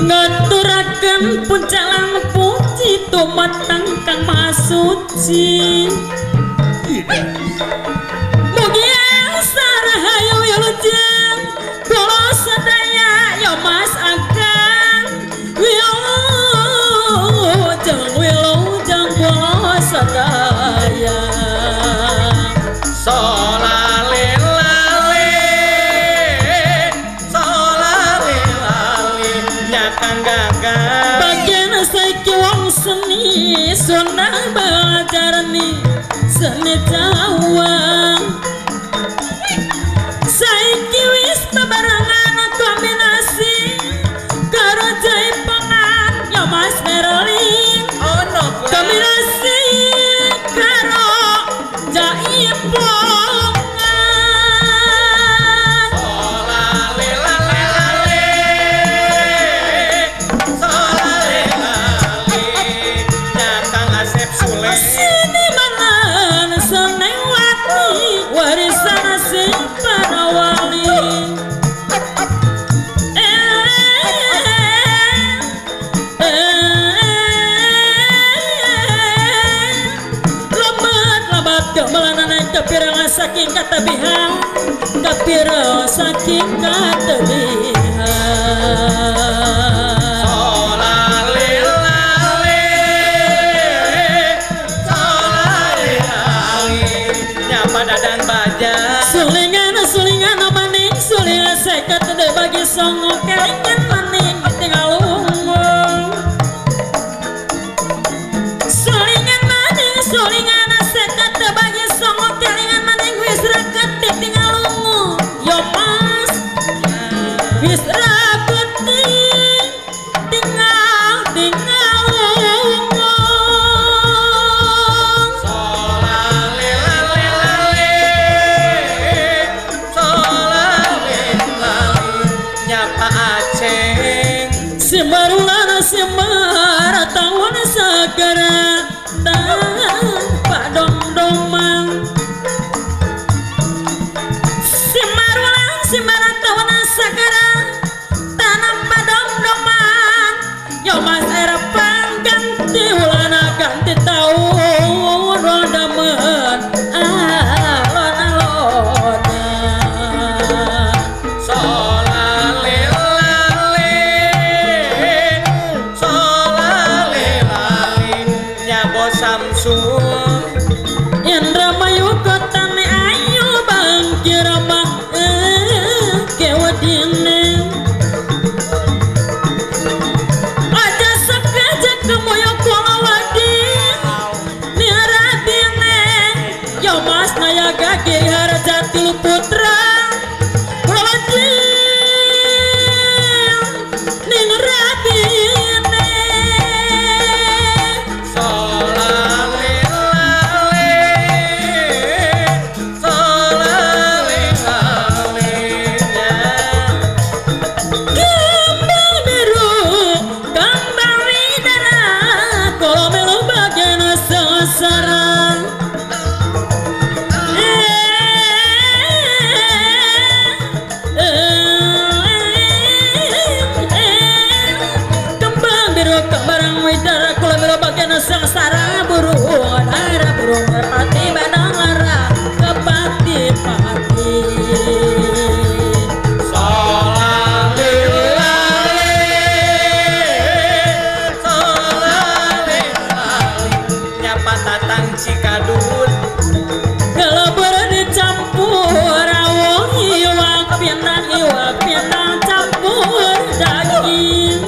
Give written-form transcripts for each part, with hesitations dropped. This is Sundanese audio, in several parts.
ngaturaken puncalan puji tumateng Kang Maha Suci. Mugi sarahayu wilujeng kula sadaya ya Mas Akan wilujeng kula sadaya. Bagian saiki wong seni sunah belajarni seni Jawa. Saiki wis bebarengan kombinasi karo jaipongan ya Mas Merlin. Kombinasi karo jaipongan. Sini manan senewati warisan si para wali. Lobat kemalanan kepirang saking katabihan, kepirang saking katabihan. Sulingan maning sulingan seket de bagi songo kelingan maning tinggal umum. Sulingan seket de bagi songo kelingan maning wis raket tinggal umum. Yo Mas wis raket tinggal umum. Simarulana simara tawon sagara tanpa dong-dongan. Simara tawon sagara tanpa dong-dongan. Yo Mas Erpan ganti ulana ganti tahun rodamen alon-alona. Indramayu kotane ayu bangkir mah kewadine. Aja sekaja kemoyo kula wadi ni haradine. Yo Mas naya gage harajati putra kula wadi ning radine. Sengsara burung darah burung merpati badang lara kepati-pati. Nyapa tatang Cikadut kelebur dicampur rawong iwak pindang campur daging.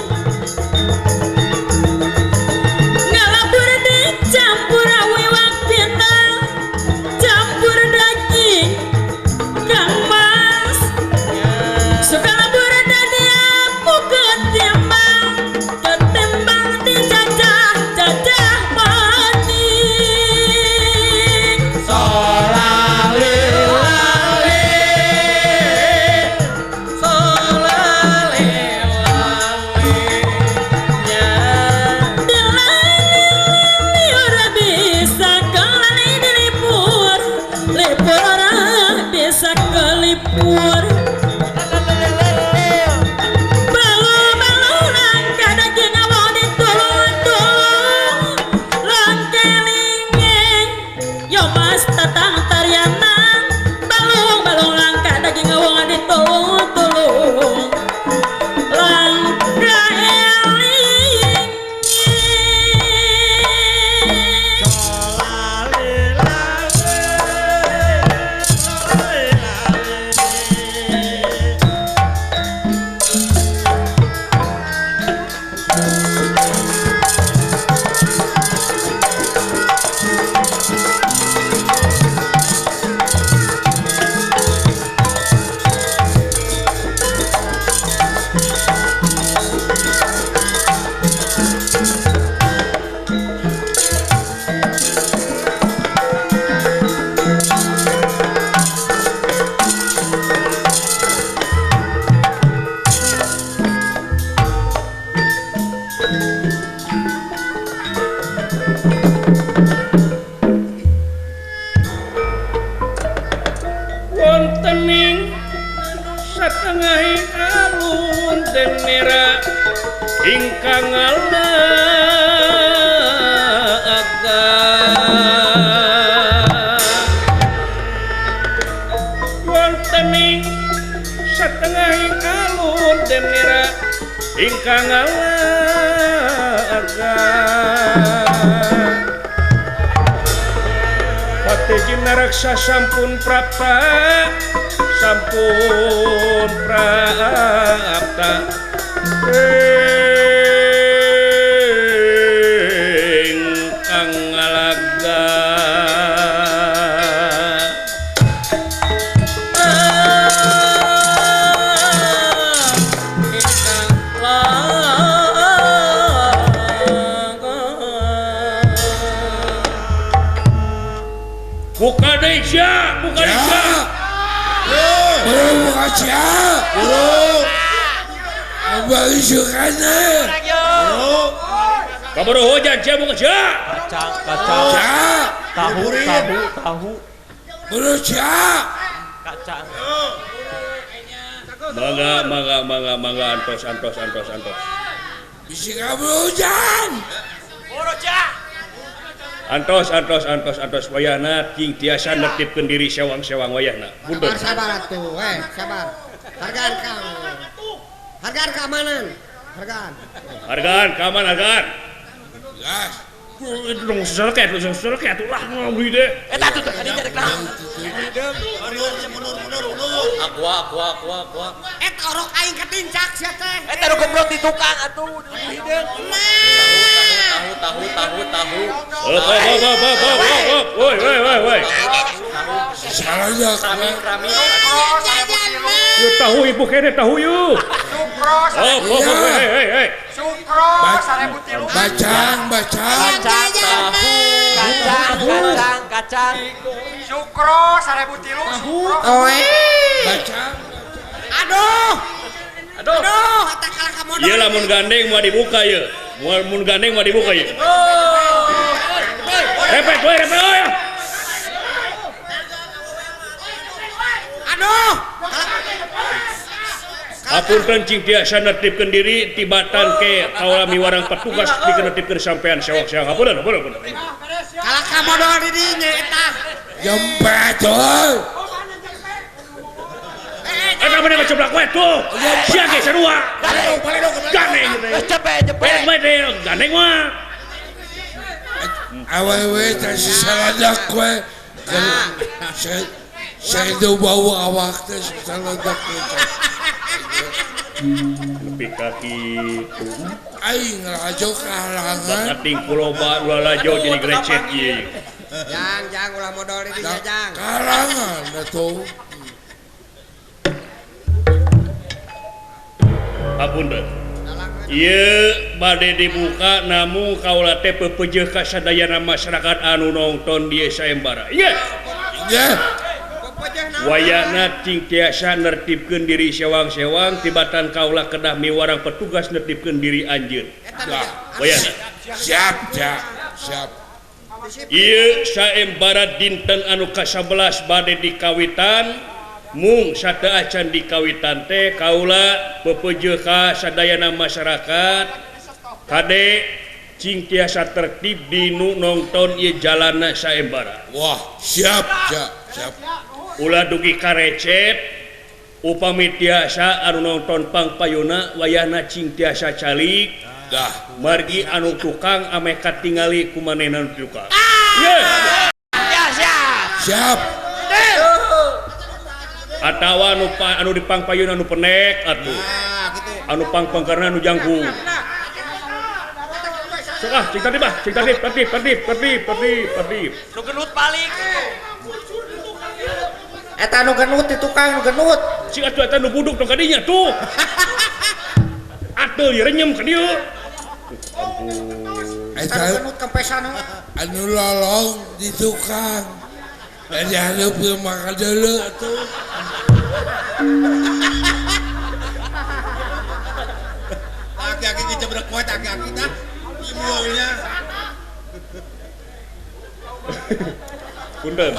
Mas tatang tariana balung-balung langka daging wong ditulung-tulung langka eling wontening satengahing alun den mera ingkang ngalaga wontening satengahing alun den mera ingkang ngalaga Patejin naraksa sampun prapta sampun prapta ingkang ngalaga buka deja buka Abang sukanya kabar hujan cia buka cia kacang tahu Bro cia kacang mangga antos bisa kamu hujan antos wayahna king tiasa nertibkeun diri sewang-sewang wayahna punten sabar atuh sabar hargaan keamanan hargaan gas itu dong seseleket lah ngabdi deh eta tuh tadi jarek naon aqua orok aing ketincak sia teh eta nu goblok di tukang atuh hideung tahu woi salahnya krami Yo tahu ibu kene tahu yuk. Hei. Sukro 1.000 Bacang. Kacang. Sukro 1.000 sukro. Bacang. Aduh, eta kalah ka modal. Ieu lamun gandeng mau dibuka ye. Mun gandeng mau dibuka ye. Repet we. Aduh. Apun kencing tiasa nertibkeun diri tibatan ke kaula miwarang petugas dikenertibkeun sampean sewak-sewak. Hapunten. Kalah ka modal di dinya eta. Jempet euy. Eta bener coblak we tuh. Sia ge sarua. Gandeng. Cepet. Gandeng mah. Awewe teh saladak we. Saya itu bau awak teh saladak we. Nepi ka kitu. Aing ngarajo kahalangan. Kating kuloba ulah lajo jadi grecet ieu. Jang ulah modal di dinya jang. Kahalangan atuh. Hapunten. Ieu bade dibuka namun kaula teh pepeujeuk ka sadayana masyarakat anu nongton di sayembara. Ingat. Ya. Wayana cing tiasa nertibkeun diri sewang-sewang tibatan kaula kedah miwarang petugas nertibkeun diri anjeun. Wayana. Siap. Ieu sayembara dinten anu ka-11 bade dikawitan mung sateu acan dikawitan teh kaula pepeujeuk ka sadayana masyarakat kade cing tiasa tertib dinu nonton ieu jalanna saembara. Wah, siap. Ulah dugi karecep upami tiasa anu nonton pangpayuna wayahna cing tiasa calik Dah. margi anu tukang ame katingali ku manehna tukang. Siap. Atawa anu di pangpayuna anu penek atuh. Anu pangpangkarna anu jangkung. Sok cing tadi bah, cing tadi tertib. Nu genut balik. Eta nu genut di tukang nu genut. Cing atuh eta nu buduk tong kadinya tuh. Atuh ieu renyem ka dieu. Eta nu genut kempesan. Anu lolong di tukang. Jadi anu belum makan dulu tuh. Aki-aki dicebrek kuat aki-aki dah. Ibunya. Punten.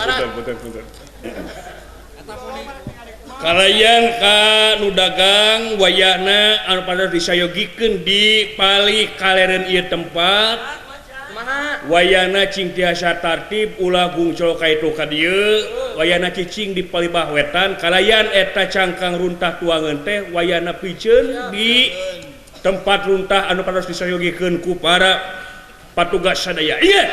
Kalayan ka nu dagang wayahna anu pada disayogikeun di palih kaleren ieu tempat. Wayana cing tiasa tartib ulah gungcol ka itu ka dieu wayana cicing di palibah wetan kalayan eta cangkang runtah tuangan teh wayana piceun di tempat runtah anu patos disayogikeun ku para patugas sadaya. Iya.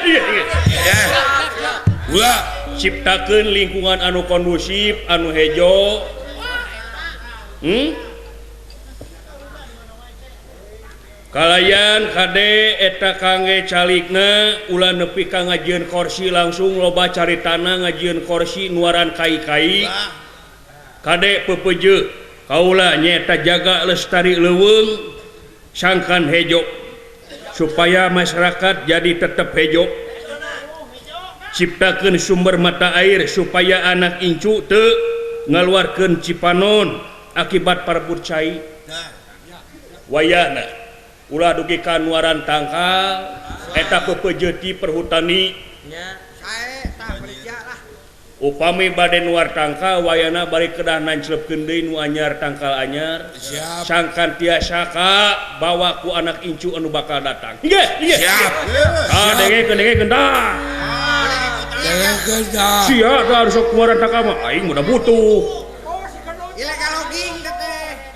Ulah. Ciptakeun lingkungan anu kondusif anu hejo. Kalayan kade eta kangge calikna ulah nepi ka ngajieun kursi langsung loba caritana ngajieun kursi nuaran kai-kai kade pepeje kaula nyaeta jaga lestari leuweung sangkan hejo supaya masyarakat jadi tetep hejo ciptakeun sumber mata air supaya anak incu teu ngaluarkeun cipanon akibat parbut cai wayahna ulah dugi kanuaran tangkal eta pepeje ti perhutani Sae tah bekerja lah. upami bade nuar tangkal wayana bari kedah nanclepkeun deui nu anyar tangkal anyar Siap. sangkan tiasa ka bawa ku anak incu anu bakal datang. Iya. Siap. Dengekeun dah. Dengekeun dah. Sia da harus kumaran tangkal mah aing mudah butuh.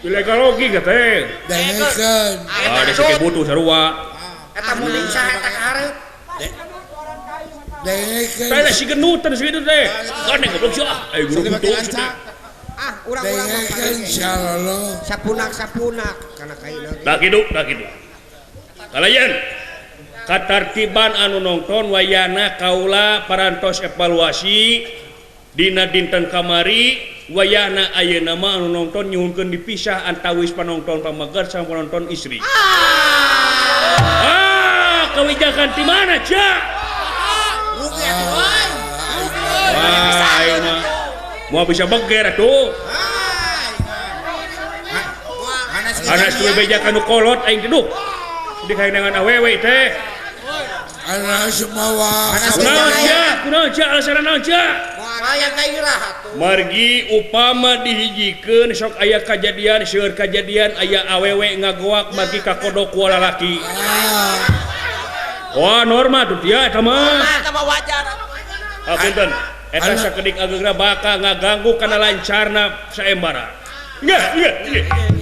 Ilegal logi teh. Dengekeun. Ah desa butuh sarua. Eta mending saha eta karep. Dengekeun. Teh si genutan si itu teh. Gandeng goblok sia. Ai guru butuh. Urang-urang Dengekeun salolo. sapunak kana kaina. Dah kitu. Kalayan katartiban anu nongton wayana kaula parantos evaluasi dina dinten kamari wayahna ayeuna mah anu nongton nyuhunkeun dipisah antawis panonton pamagar sama penonton istri. Kebijakan di mana, Cak? Ayeuna mau bisa beger atuh. Anak suwe bejakan nu kolot aing duduk. Di kainangan awewe teh. Anak semawa. Kunaon Cak alasan naon Cak? Aya gairah atuh. Margi upama dihijikeun sok aya kajadian seueur kajadian aya awewe ngagoak margi ka kodok ku lalaki. Wah norma tuh dia eta mah. Eta mah wajar. Punten, eta sakedik ageuna bakal ngaganggu kana lancarna saembara. Iya.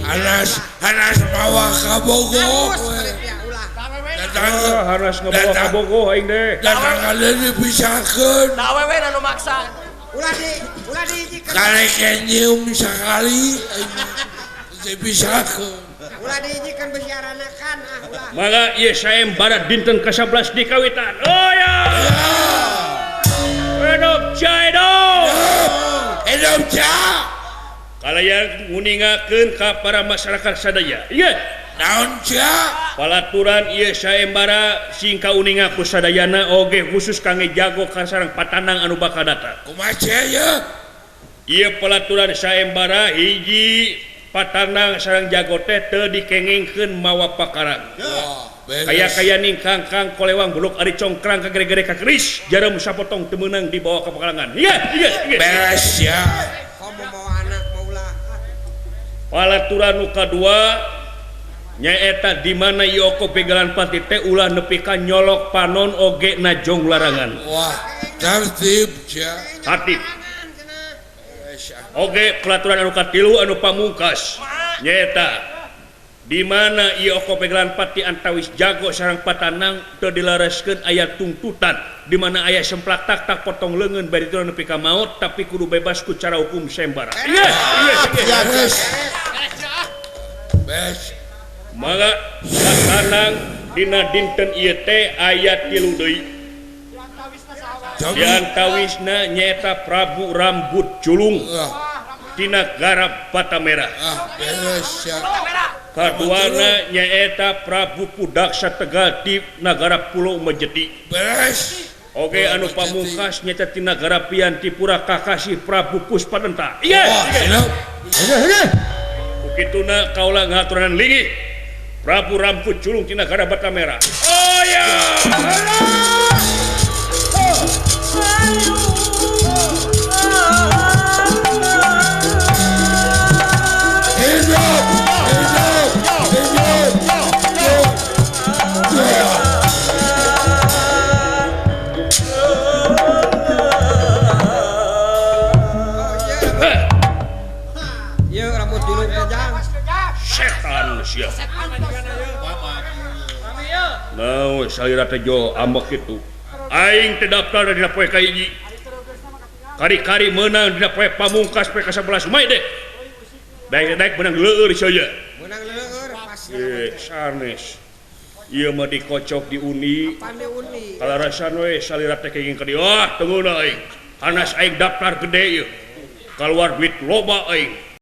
Anak semawa kabogo. Harus ngabawa ka Bogo aing deh. Datang kalian dipisahkeun. Da awewe nu maksa. Ulah dihijikeun. Karek nyium sakali dipisahkeun. Ulah dihijikeun besiaranakan ulah. Maka ieu saembara dinten ke-11 di kawitan. Oh ya. Hidup Caido. Hidup Cak. Kalayan nguningakeun ka para masyarakat sadaya. Iya. Naon Cak? Palaturan ieu saembara sing kauninga ku sadayana oge khusus kangge jago ka sareng patanang anu bakal datang. Kumaha ya? Ieu pelaturan saembara hiji patanang sareng jago teh teu dikengengkeun mawa pakarang. Kaya ningkang kolewang buluk ari congkrang ka gere-gere ka keris jarum sapotong teu meunang dibawa ka pakarangan. Iya. Beres ya. Komo mau anak maulah. Palaturan nu kadua nyaeta di mana Yoko pegalan pati teh ulah nepi ka nyolok panon oge najong larangan. Wah, tertib cia. Hatip. Oge pelaturan anu katilu anu pamungkas nyaeta di mana Yoko pegalan pati antawis jago sareng patanang teu dilareskeun aya tuntutan di mana aya semplak tak potong leungeun bari teu nepi ka maot tapi kudu bebas ku cara hukum sembara. Iya. Bes. Mangga patanang dina dinten ieu teh aya 3 deui. Di antawisna nyaeta Prabu Rambut Julung di negara Batamera. Beres ya. Kaduana nyaeta Prabu Pudaksa Tegal di negara Pulau Mejedi. Beres. Oke anu pamungkas nyaeta di negara Piantipura Kakasih Prabu Puspadenta. Iya. Ukituna kaula ngaturanan lingi Prabu Rambut Julung di negara Batamera. Oh ya. Iya rambut julung kejang. Setan sia. Naon salira teh jo ambek kitu. Aing teh daftar dina poe ka hiji. Kari-kari menang dina poe pamungkas poe ka-11 Mei deh. Daek menang leueur saya. Menang leueur pas. Sanes. Ieu mah dikocok di uni. Pandai uni. Kalarasan we salira teh kenging ka dieu. Tunggu aing. Hanas aing daftar gede ieu. Keluar duit loba aing.